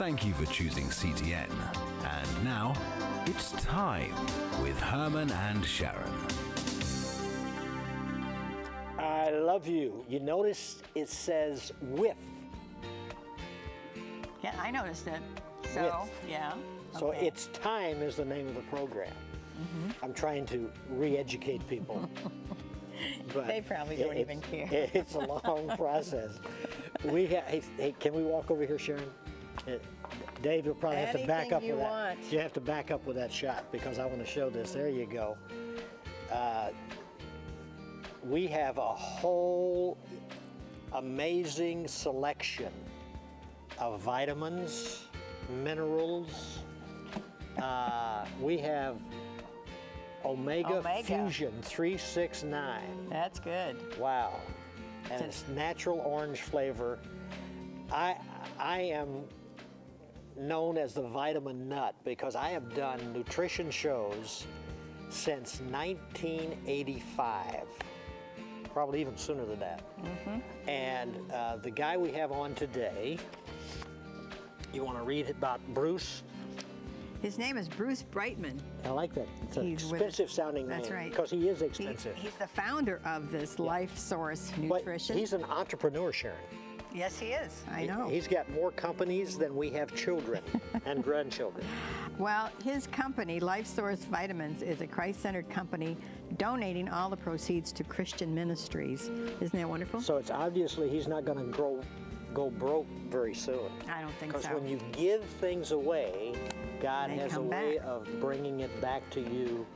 Thank you for choosing CTN. And now, it's time with Herman and Sharron. I love you. You notice it says with. Yeah, I noticed it. So, With. yeah. So Okay. It's Time is the name of the program. I'm trying to re-educate people. But They probably don't even care. It's a long process. Hey, can we walk over here, Sharron? Dave, you'll probably have to back Anything up you with that. want. You have to back up with that shot because I want to show this. There you go. We have a whole amazing selection of vitamins, minerals. We have Omega Fusion 369. That's good. Wow. And it's natural orange flavor. I am known as the vitamin nut because I have done nutrition shows since 1985. Probably even sooner than that. And the guy we have on today, you want to read about Bruce? His name is Bruce Brightman. I like that. It's an He's with- expensive sounding name. That's right. Because he is expensive. He's the founder of this LifeSource But Nutrition. he's an entrepreneur, Sharron. Yes, he is. I know. He's got more companies than we have children and grandchildren. Well, his company, LifeSource Vitamins, is a Christ-centered company donating all the proceeds to Christian ministries. Isn't that wonderful? So it's obviously he's not going to go broke very soon. I don't think Because so. when you give things away, God They has a come way back. of bringing it back to you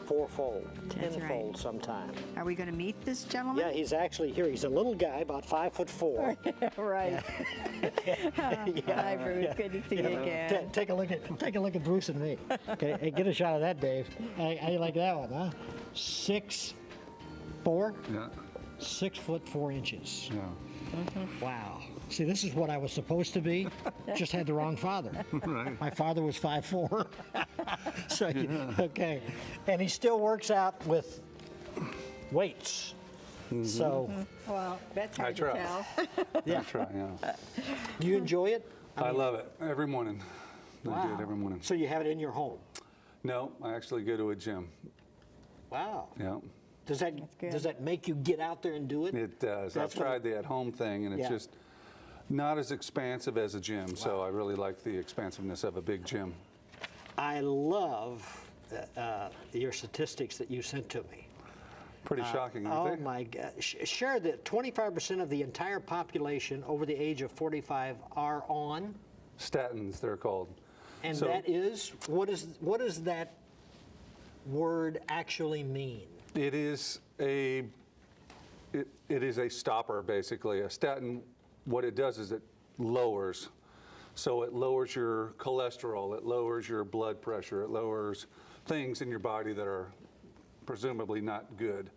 fourfold, That's tenfold right. sometime. Are we going to meet this gentleman? Yeah, he's actually here. He's a little guy, about 5'4". Right. Hi, Bruce. Good to see you again. Take a look at Bruce and me. Okay, hey, get a shot of that, Dave. How you like that one, huh? 6'4". Yeah. 6'4". Yeah. Wow. See, this is what I was supposed to be. Just had the wrong father. Right. My father was 5'4". So okay, and he still works out with weights. So Well, that's hard I to try. tell. yeah, That's right, yeah. do you enjoy it? I love it every morning. I do it every morning. So you have it in your home. No, I actually go to a gym. Wow. Yeah, Does good. that make you get out there and do it? it does. That's I've what tried the at-home thing, and it's Yeah. just not as expansive as a gym. So I really like the expansiveness of a big gym. I love your statistics that you sent to me. Pretty shocking, Oh aren't they? my God! Share that 25% of the entire population over the age of 45 are on, Statins, they're called. and So- that is what does that word actually mean? It is a stopper, basically. A statin, what it does is it lowers. So it lowers your cholesterol, it lowers your blood pressure, it lowers things in your body that are presumably not good.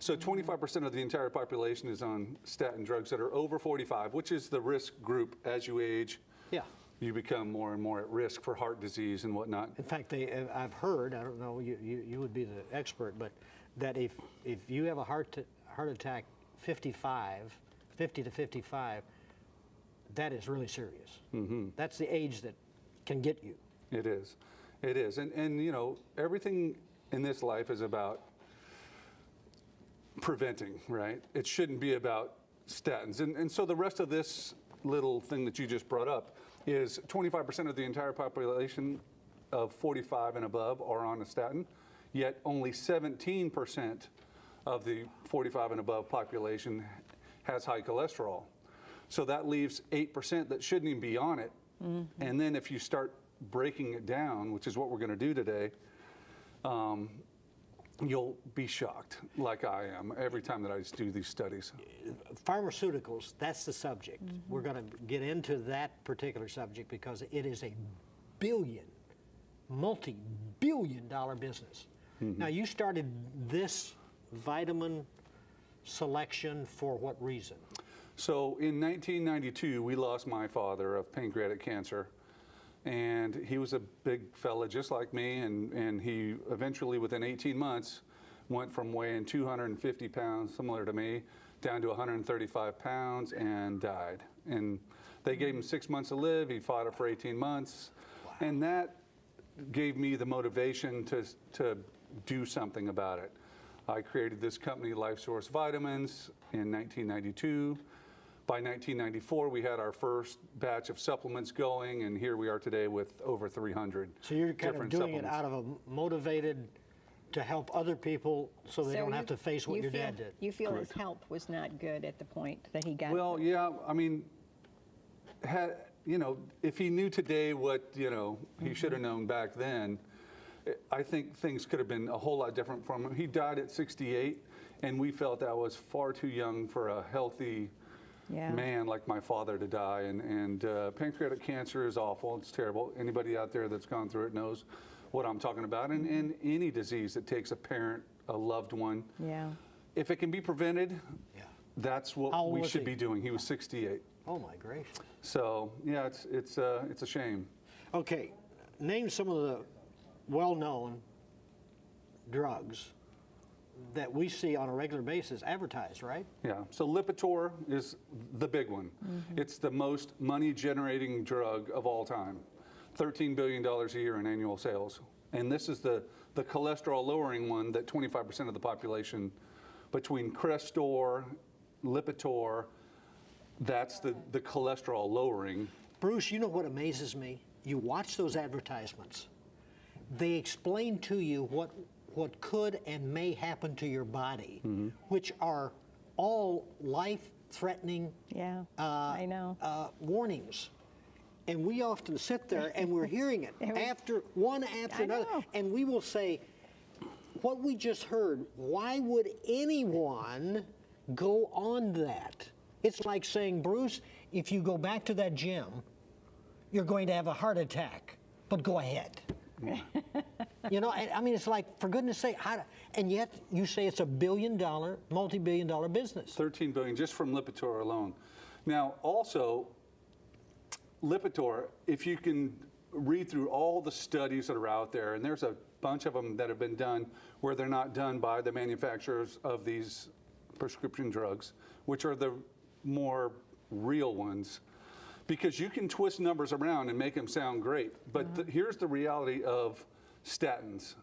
So 25% of the entire population is on statin drugs that are over 45, which is the risk group. As you age, Yeah. you become more and more at risk for heart disease and whatnot. In fact, I've heard, I don't know, you would be the expert, but that if you have a heart attack 50 to 55, that is really serious. That's the age that can get you. It is. It is. And you know, everything in this life is about preventing, right? It shouldn't be about statins. And so the rest of this little thing that you just brought up is 25% of the entire population of 45 and above are on a statin, yet only 17% of the 45 and above population has high cholesterol. So that leaves 8% that shouldn't even be on it. And then if you start breaking it down, which is what we're going to do today, you'll be shocked, like I am, every time that I do these studies. Pharmaceuticals, that's the subject. We're going to get into that particular subject because it is a multi-billion-dollar business. Now, you started this vitamin selection for what reason? So in 1992, we lost my father of pancreatic cancer. And he was a big fella just like me, and he eventually, within 18 months, went from weighing 250 pounds, similar to me, down to 135 pounds and died. And They gave him 6 months to live. He fought it for 18 months. Wow. And that gave me the motivation to do something about it. I created this company, LifeSource Vitamins, in 1992. By 1994, we had our first batch of supplements going, and here we are today with over 300 So you're kind of doing it supplements. out of a motivated to help other people so they don't have to face what your dad did. You feel his help was not good at the point that he got. Well, yeah, I mean, if he knew today what, he should have known back then, I think things could have been a whole lot different from him. He died at 68, and we felt that was far too young for a healthy man like my father to die. And pancreatic cancer is awful. It's terrible. Anybody out there that's gone through it knows what I'm talking about. And any disease that takes a parent, a loved one. Yeah. If it can be prevented, that's what we should be doing. He was 68. Oh my gracious. So yeah, it's a shame. Okay, name some of the well-known drugs that we see on a regular basis advertised, right? Yeah, so Lipitor is the big one. It's the most money-generating drug of all time. $13 billion a year in annual sales. And this is the cholesterol-lowering one that 25% of the population, between Crestor, Lipitor, that's the cholesterol-lowering. Bruce, you know what amazes me? You watch those advertisements. They explain to you what could and may happen to your body, which are all life-threatening I know. Warnings. And we often sit there and we're hearing it after another. know. And we will say, what we just heard, why would anyone go on that? It's like saying, Bruce, if you go back to that gym, you're going to have a heart attack, but go ahead. I mean, it's like, for goodness sake, and yet you say it's $1 multi-billion-dollar business. 13 billion just from Lipitor alone. Now, also, Lipitor, if you can read through all the studies that are out there, and there's a bunch of them that have been done where they're not done by the manufacturers of these prescription drugs, which are the more real ones, because you can twist numbers around and make them sound great. But here's the reality of statins,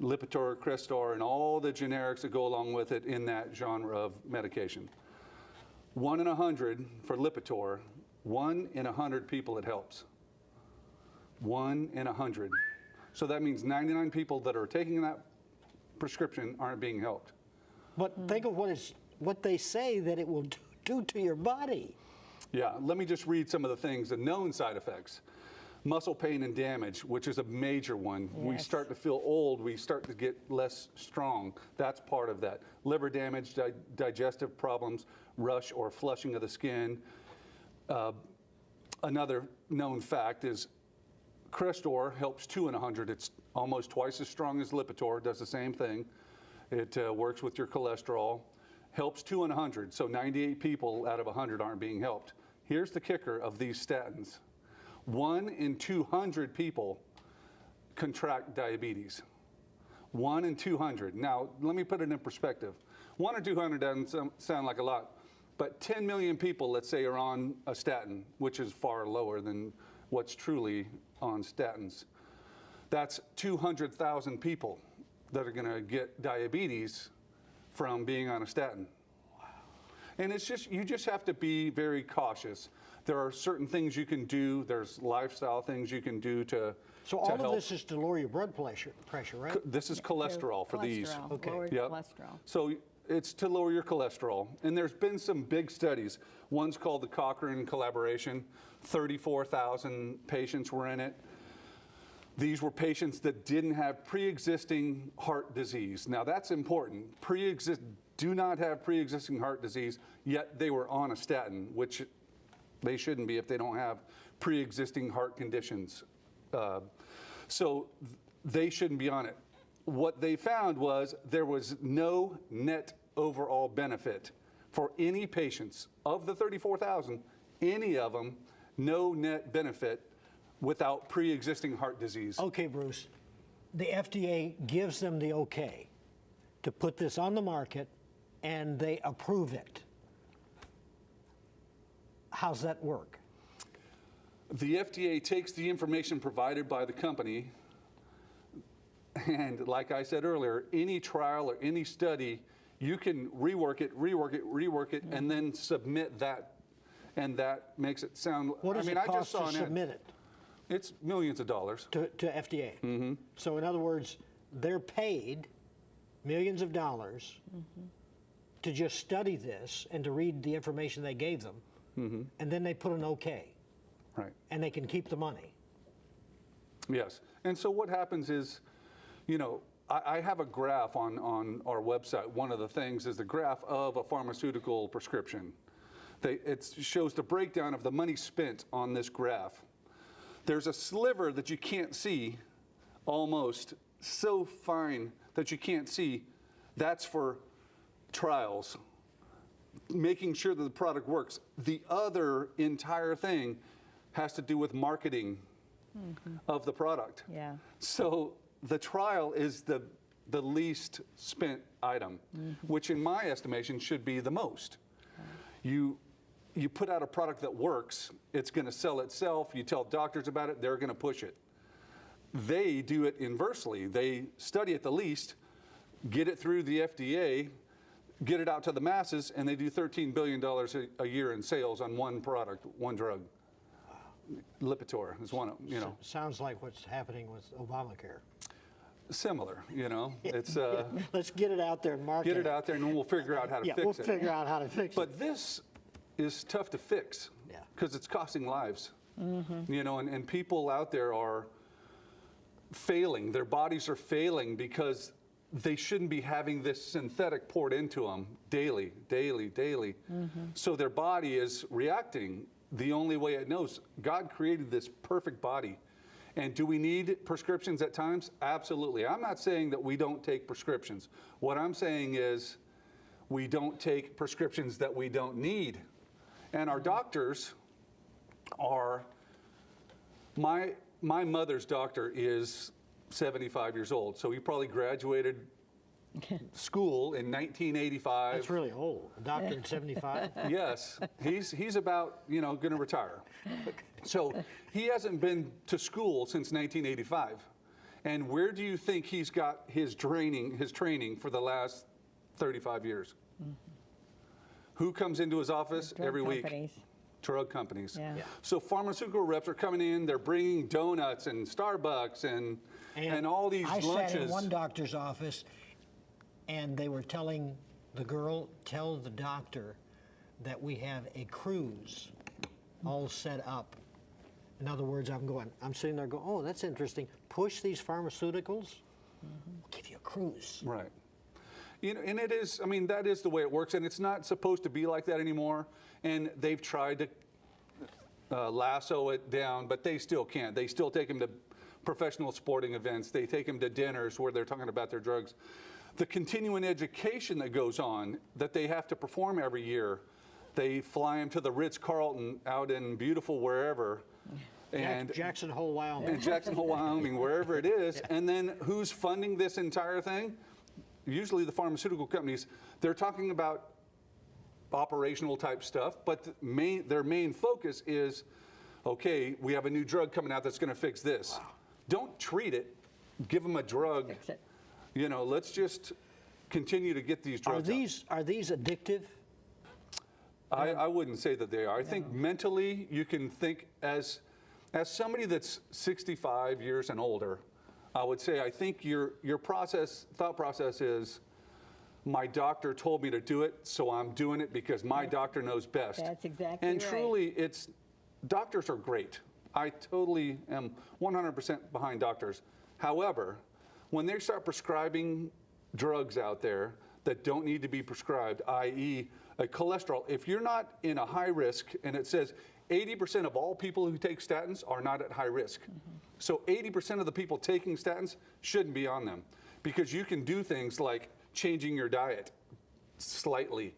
Lipitor, Crestor, and all the generics that go along with it in that genre of medication. 1 in 100 for Lipitor, 1 in 100 people it helps. 1 in 100. So that means 99 people that are taking that prescription aren't being helped. But think of what they say that it will do to your body. Yeah, let me just read some of the things, the known side effects. Muscle pain and damage, which is a major one. Yes. We start to feel old, we start to get less strong. That's part of that. Liver damage, digestive problems, rush or flushing of the skin. Another known fact is Crestor helps 2 in 100. It's almost twice as strong as Lipitor, does the same thing. It works with your cholesterol. Helps 2 in 100, so 98 people out of 100 aren't being helped. Here's the kicker of these statins. 1 in 200 people contract diabetes. 1 in 200. Now, let me put it in perspective. 1 in 200 doesn't sound like a lot, but 10 million people, let's say, are on a statin, which is far lower than what's truly on statins. That's 200,000 people that are going to get diabetes from being on a statin. Wow. And it's just, you just have to be very cautious. There are certain things you can do. There's lifestyle things you can do to So all of this is to lower your blood pressure, right? This is cholesterol for these. Okay. Lower Yep. cholesterol. So it's to lower your cholesterol. And there's been some big studies. One's called the Cochrane collaboration. 34,000 patients were in it. These were patients that didn't have pre-existing heart disease. Now that's important. Do not have pre-existing heart disease, yet they were on a statin, which they shouldn't be if they don't have pre-existing heart conditions. So they shouldn't be on it. What they found was there was no net overall benefit for any patients. Of the 34,000, any of them, no net benefit without pre-existing heart disease. Okay, Bruce, the FDA gives them the okay to put this on the market and they approve it. How's that work? The FDA takes the information provided by the company, and like I said earlier, any trial or any study, you can rework it, and then submit that, and that makes it sound. What does I mean, it I just cost saw to submit it It's millions of dollars. to FDA? Mm-hmm. So in other words, they're paid millions of dollars to just study this and to read the information they gave them, and then they put an okay, Right. and they can keep the money. Yes. And so what happens is, you know, I have a graph on our website. One of the things is the graph of a pharmaceutical prescription. It shows the breakdown of the money spent on this graph. There's a sliver that you can't see, almost so fine that you can't see. That's for trials, making sure that the product works. The other entire thing has to do with marketing of the product. Yeah. So the trial is the least spent item, which in my estimation should be the most. You put out a product that works, it's going to sell itself. You tell doctors about it, they're going to push it. They do it inversely. They study it the least, get it through the FDA, get it out to the masses, and they do $13 billion a year in sales on one product, one drug. Lipitor is one, you know. Sounds like what's happening with Obamacare. Similar, you know. It's Let's get it out there and market get it out there, and then we'll figure out how to fix we'll it. figure out how to fix it. But this is tough to fix because it's costing lives. You know, and people out there are failing. Their bodies are failing because they shouldn't be having this synthetic poured into them daily. So their body is reacting the only way it knows. God created this perfect body. And do we need prescriptions at times? Absolutely. I'm not saying that we don't take prescriptions. What I'm saying is we don't take prescriptions that we don't need. And our doctors are, my mother's doctor is 75 years old, so he probably graduated school in 1985. That's really old. A doctor in 75? Yes, he's about, you know, going to retire. So he hasn't been to school since 1985. And where do you think he's got his training for the last 35 years? Who comes into his office every week? Drug companies. Yeah. So pharmaceutical reps are coming in, they're bringing donuts and Starbucks and all these lunches. I sat in one doctor's office, and they were telling the girl, tell the doctor that we have a cruise all set up. In other words, I'm sitting there going, oh, that's interesting. Push these pharmaceuticals, we'll give you a cruise. Right. You know, and it is, I mean, that is the way it works, and it's not supposed to be like that anymore. And they've tried to lasso it down, but they still can't. They still take them to professional sporting events. They take them to dinners where they're talking about their drugs. The continuing education that goes on, that they have to perform every year, they fly them to the Ritz-Carlton out in beautiful wherever. And Jackson Hole, Wyoming. In Jackson Hole, Wyoming, wherever it is. And then who's funding this entire thing? Usually the pharmaceutical companies. They're talking about operational type stuff, but their main focus is, okay, we have a new drug coming out that's going to fix this. Wow. Don't treat it. Give them a drug. Fix it. You know, let's just continue to get these drugs Are these addictive? I wouldn't say that they are. I think mentally you can think as somebody that's 65 years and older, I would say I think your thought process is, my doctor told me to do it, so I'm doing it because my doctor knows best. That's exactly and right. truly, doctors are great. I totally am 100% behind doctors. However, when they start prescribing drugs out there that don't need to be prescribed, i.e. a cholesterol, if you're not in a high risk, and it says 80% of all people who take statins are not at high risk. So 80% of the people taking statins shouldn't be on them, because you can do things like changing your diet slightly,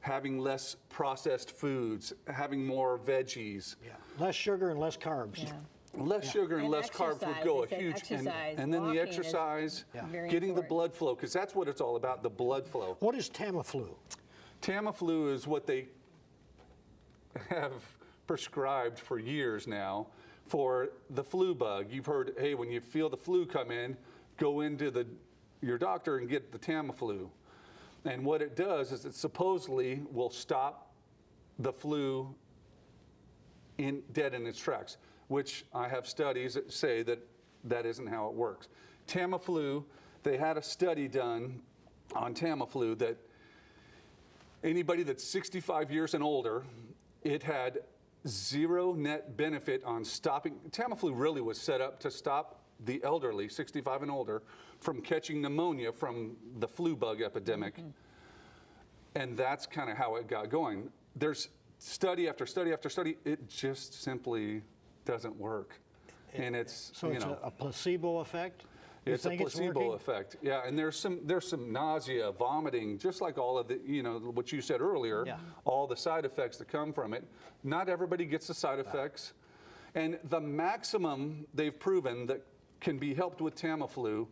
having less processed foods, having more veggies. Yeah. Less sugar and less carbs. Yeah. Less sugar and less carbs would go a huge, and then the exercise, getting the blood flow, because that's what it's all about, the blood flow. What is Tamiflu? Tamiflu is what they have prescribed for years now for the flu bug. You've heard, hey, when you feel the flu come in, go into your doctor and get the Tamiflu. And what it does is it supposedly will stop the flu dead in its tracks, which I have studies that say that isn't how it works. Tamiflu, they had a study done on Tamiflu that anybody that's 65 years and older, it had zero net benefit on stopping. Tamiflu really was set up to stop the elderly, 65 and older, from catching pneumonia from the flu bug epidemic. And that's kind of how it got going. There's study after study after study. It just simply doesn't work. And it's, So it's a placebo effect? You it's a think placebo working? effect. Yeah, and there's some nausea, vomiting, just like all of the, what you said earlier, Yeah. all the side effects that come from it. Not everybody gets the side effects. And the maximum they've proven that can be helped with Tamiflu,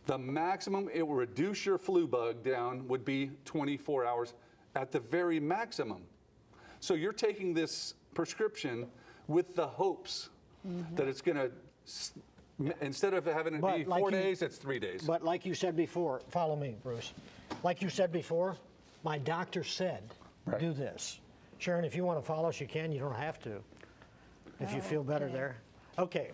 the maximum it will reduce your flu bug down would be 24 hours at the very maximum. So you're taking this prescription with the hopes that it's going to, instead of having it But be like 4 you- days, it's 3 days. But like you said before, follow me, Bruce. Like you said before, my doctor said, Right. do this. Sharon, if you want to follow us, you can. You don't have to. If you feel better there. Okay,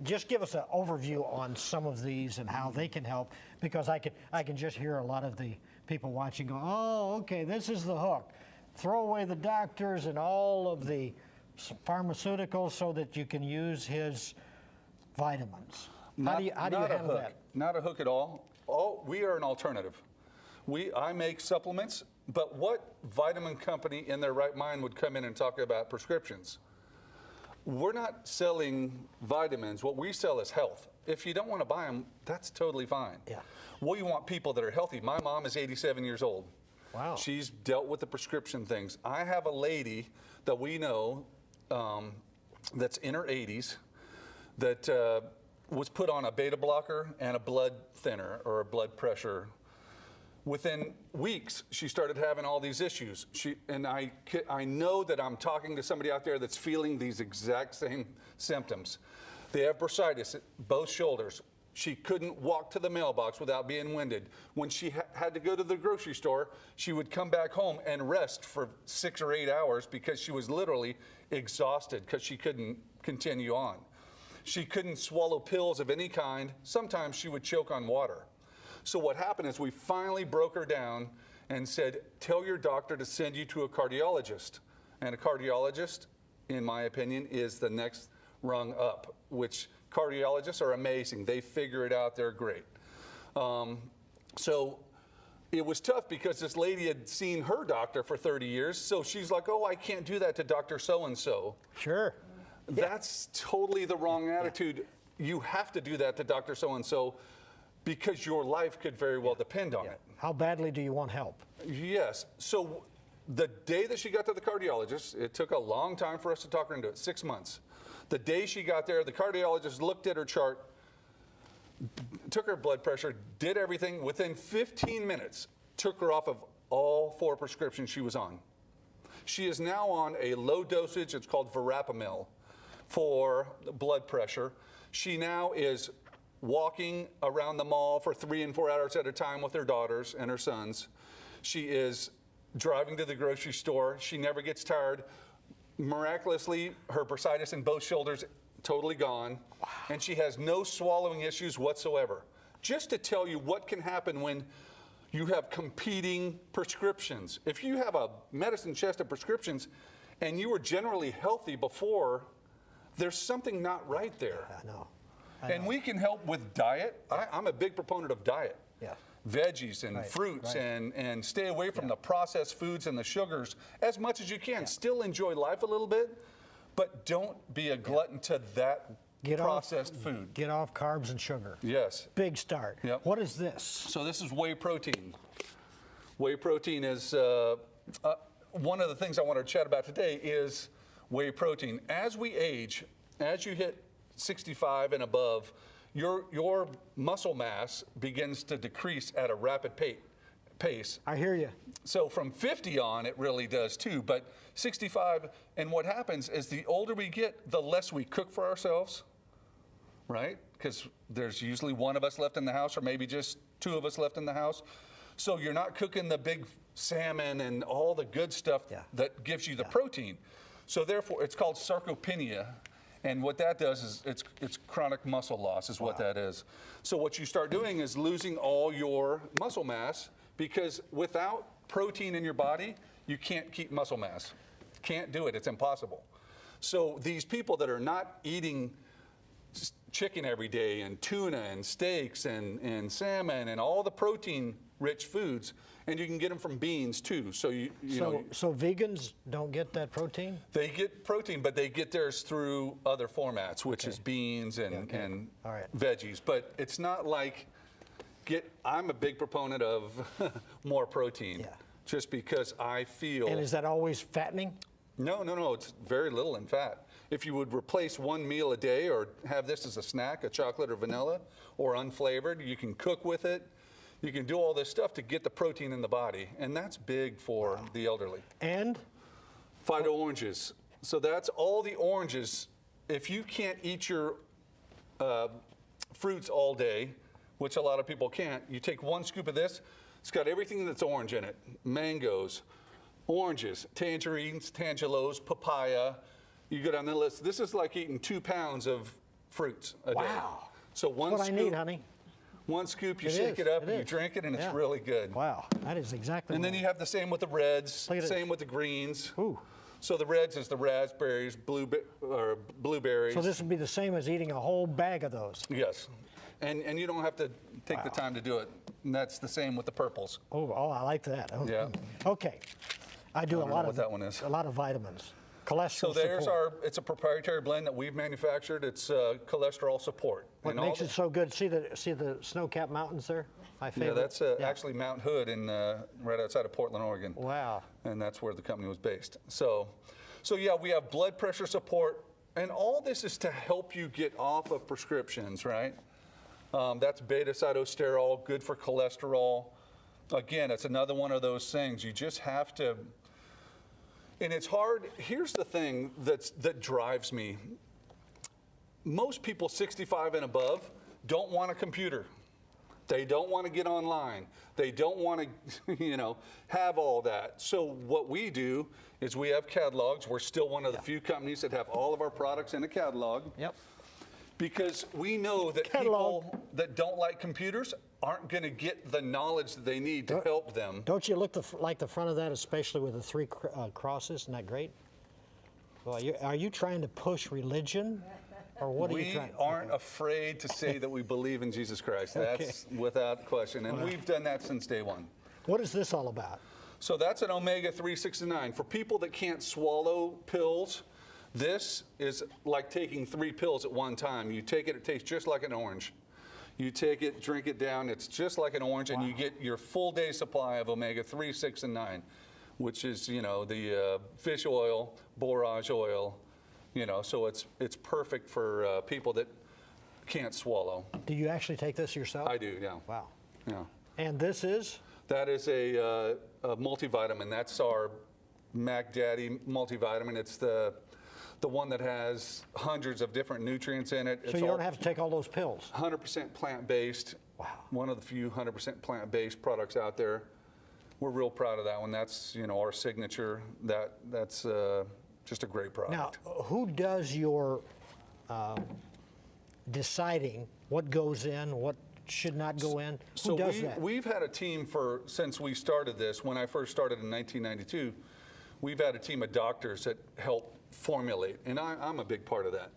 just give us an overview on some of these and how they can help, because I can just hear a lot of the people watching go, oh, okay, this is the hook. Throw away the doctors and all of the pharmaceuticals so that you can use his vitamins. How do you handle that? Not a hook at all. We are an alternative. I make supplements, but what vitamin company in their right mind would come in and talk about prescriptions? We're not selling vitamins. What we sell is health. If you don't want to buy them, that's totally fine. Yeah. We want people that are healthy. My mom is 87 years old. Wow. She's dealt with the prescription things. I have a lady that we know that's in her 80s that was put on a beta blocker and a blood thinner or a blood pressure. Within weeks, she started having all these issues. I know that I'm talking to somebody out there that's feeling these exact same symptoms. They have bursitis, both shoulders. She couldn't walk to the mailbox without being winded. When she had to go to the grocery store, she would come back home and rest for 6 or 8 hours because she was literally exhausted because she couldn't continue on. She couldn't swallow pills of any kind. Sometimes she would choke on water. So what happened is we finally broke her down and said, tell your doctor to send you to a cardiologist. And a cardiologist, in my opinion, is the next rung up, which cardiologists are amazing. They figure it out. They're great. So it was tough because this lady had seen her doctor for 30 years. So she's like, oh, I can't do that to Dr. So-and-so. Sure. That's totally the wrong attitude. You have to do that to Dr. So-and-so because your life could very well depend on it. How badly do you want help? Yes. So the day that she got to the cardiologist, it took a long time for us to talk her into it, 6 months. The day she got there, the cardiologist looked at her chart, took her blood pressure, did everything. Within 15 minutes, took her off of all 4 prescriptions she was on. She is now on a low dosage, it's called verapamil, for blood pressure. She now is walking around the mall for 3 and 4 hours at a time with her daughters and her sons. She is driving to the grocery store. She never gets tired. Miraculously, her bursitis in both shoulders totally gone. Wow. And she has no swallowing issues whatsoever. Just to tell you what can happen when you have competing prescriptions. If you have a medicine chest of prescriptions and you were generally healthy before, there's something not right there. I know. And we can help with diet. I'm a big proponent of diet. Yeah. Veggies and fruits and stay away from the processed foods and the sugars as much as you can. Still enjoy life a little bit, but don't be a glutton to that processed food. Get off carbs and sugar. Yes. Big start. Yep. What is this? So this is whey protein. Whey protein is, one of the things I want to chat about today is whey protein. As we age, as you hit 65 and above, your muscle mass begins to decrease at a rapid pace. I hear you. So from 50 on, it really does too. But 65, and what happens is the older we get, the less we cook for ourselves, right? Because there's usually one of us left in the house, or maybe just two of us left in the house. So you're not cooking the big salmon and all the good stuff that gives you the protein. So therefore, it's called sarcopenia. And what that does is it's chronic muscle loss is what that is. So what you start doing is losing all your muscle mass, because without protein in your body, you can't keep muscle mass. Can't do it. It's impossible. So these people that are not eating chicken every day and tuna and steaks and salmon and all the protein-rich foods, and you can get them from beans too. So So vegans don't get that protein? They get protein, but they get theirs through other formats, which is beans and veggies. But it's not like I'm a big proponent of more protein, just because I feel. And is that always fattening? No. It's very little in fat. If you would replace one meal a day or have this as a snack, a chocolate or vanilla, or unflavored, you can cook with it. You can do all this stuff to get the protein in the body, and that's big for the elderly. And? Phyto oranges. So that's all the oranges. If you can't eat your fruits all day, which a lot of people can't, you take one scoop of this. It's got everything that's orange in it. Mangoes, oranges, tangerines, tangelos, papaya. You go down the list. This is like eating 2 pounds of fruits a day. Wow. So one That's what scoop. I need, honey. One scoop, you shake it up, and you drink it, and it's really good. Wow, that is exactly. And then you have the same with the reds, same with the greens. Ooh. So the reds is the raspberries, blueberries. So this would be the same as eating a whole bag of those. Yes, and you don't have to take the time to do it. And that's the same with the purples. Oh, I like that. Oh, Yeah. Okay, I do a lot of what that one is. A lot of vitamins. Cholesterol So there's support. it's a proprietary blend that we've manufactured. It's cholesterol support. What makes it so good? See the snow-capped mountains there? My favorite. Yeah, that's actually Mount Hood in right outside of Portland, Oregon. Wow. And that's where the company was based. So yeah, we have blood pressure support, and all this is to help you get off of prescriptions, right? That's beta-cytosterol, good for cholesterol. Again, it's another one of those things. You just have to. And it's hard. Here's the thing that drives me. Most people 65 and above don't want a computer. They don't want to get online. They don't want to, have all that. So what we do is we have catalogs. We're still one of the few companies that have all of our products in a catalog. Yep. Because we know that people that don't like computers aren't going to get the knowledge that they need to help them. Don't you look like the front of that, especially with the 3 crosses? Isn't that great? Well, are you trying to push religion, or what are you trying? We aren't afraid to say that we believe in Jesus Christ. That's without question, and we've done that since day one. What is this all about? So that's an omega-3, 6, and 9. For people that can't swallow pills, this is like taking 3 pills at one time. You take it, it tastes just like an orange. You take it, drink it down, it's just like an orange, and you get your full day supply of omega-3, 6, and 9, which is, the fish oil, borage oil, so it's perfect for people that can't swallow. Do you actually take this yourself? I do, yeah. Wow. Yeah. And this is? That is a multivitamin. That's our Mac Daddy multivitamin. It's the one that has hundreds of different nutrients in it. So you don't have to take all those pills? 100% plant-based. Wow. One of the few 100% plant-based products out there. We're real proud of that one. That's our signature. That's just a great product. Now, who does your deciding what goes in, what should not go in? Who does that? We've had a team since we started this. When I first started in 1992, we've had a team of doctors that help formulate, and I'm a big part of that.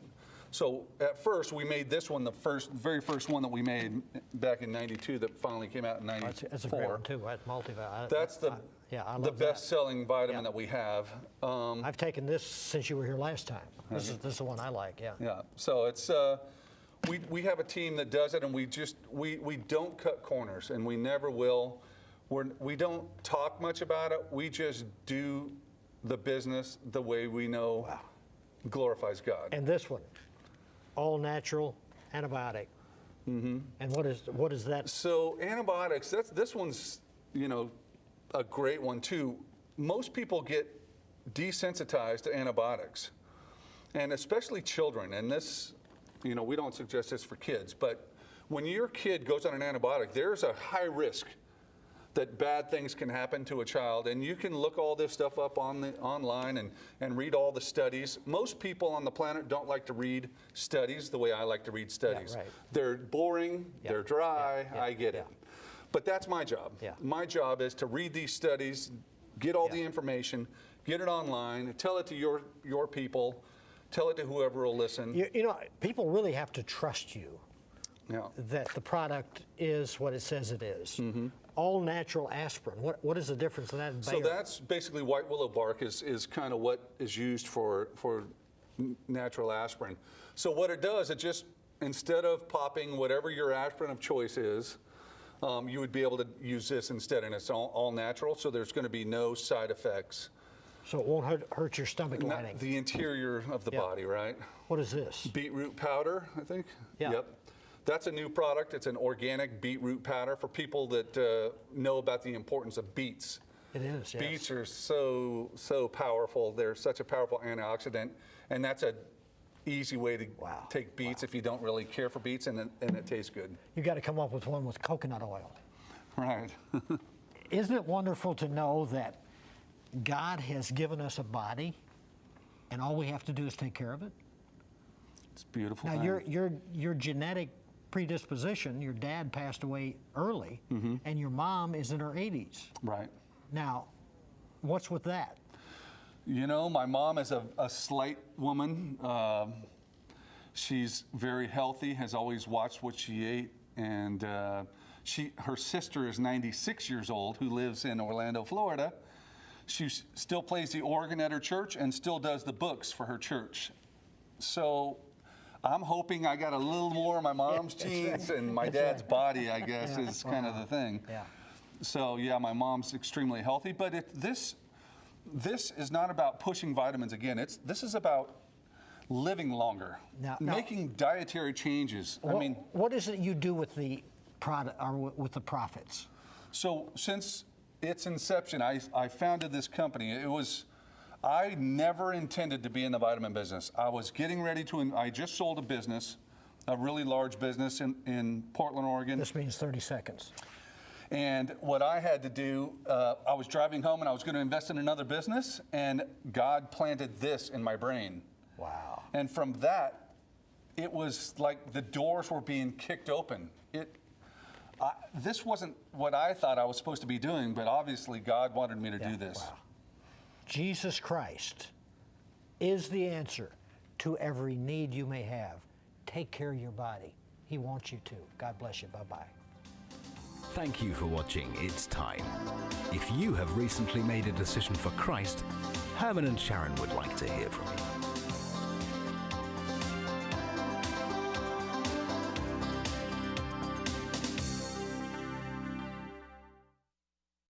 So at first, we made this one the very first one that we made back in '92 that finally came out in '94. That's a great one too. That's multivitamin. That's the best-selling vitamin that we have. I've taken this since you were here last time. This is the one I like. Yeah. Yeah. So it's we have a team that does it, and we don't cut corners, and we never will. We don't talk much about it. We just do the business the way we know glorifies God. And this one, all natural antibiotic. Mm-hmm. And what is that? So antibiotics, this one's a great one too. Most people get desensitized to antibiotics, and especially children. And this, we don't suggest this for kids, but when your kid goes on an antibiotic, there's a high risk that bad things can happen to a child. And you can look all this stuff up online and read all the studies. Most people on the planet don't like to read studies the way I like to read studies. Yeah, right. They're boring, they're dry, I get it. But that's my job. Yeah. My job is to read these studies, get all the information, get it online, tell it to your people, tell it to whoever will listen. People really have to trust you that the product is what it says it is. All natural aspirin. What is the difference in that and Bayer? So that's basically white willow bark is kind of what is used for natural aspirin. So what it does, it just, instead of popping whatever your aspirin of choice is, you would be able to use this instead, and it's all natural, so there's going to be no side effects. So it won't hurt your stomach lining. The interior of the body, right? What is this? Beetroot powder, I think. Yeah. Yep. That's a new product. It's an organic beetroot powder for people that know about the importance of beets. It is, yes. Beets are so powerful. They're such a powerful antioxidant, and that's a easy way to take beets if you don't really care for beets, and it tastes good. You got to come up with one with coconut oil. Right. Isn't it wonderful to know that God has given us a body, and all we have to do is take care of it? It's beautiful. Now, your genetic predisposition, your dad passed away early, and your mom is in her 80s. Right. Now, what's with that? My mom is a slight woman. She's very healthy, has always watched what she ate, and her sister is 96 years old, who lives in Orlando, Florida. She still plays the organ at her church and still does the books for her church. So I'm hoping I got a little more of my mom's genes, and my dad's body, I guess, is kind of the thing. Yeah. So yeah, my mom's extremely healthy, but this is not about pushing vitamins again. This is about living longer, making dietary changes. What is it you do with the product or with the profits? So since its inception, I founded this company. I never intended to be in the vitamin business. I was getting ready I just sold a business, a really large business in Portland, Oregon. This means 30 seconds. And what I had to do, I was driving home and I was going to invest in another business, and God planted this in my brain. Wow. And from that, it was like the doors were being kicked open. This wasn't what I thought I was supposed to be doing, but obviously God wanted me to do this. Wow. Jesus Christ is the answer to every need you may have. Take care of your body. He wants you to. God bless you. Bye-bye. Thank you for watching It's Time. If you have recently made a decision for Christ, Herman and Sharron would like to hear from you.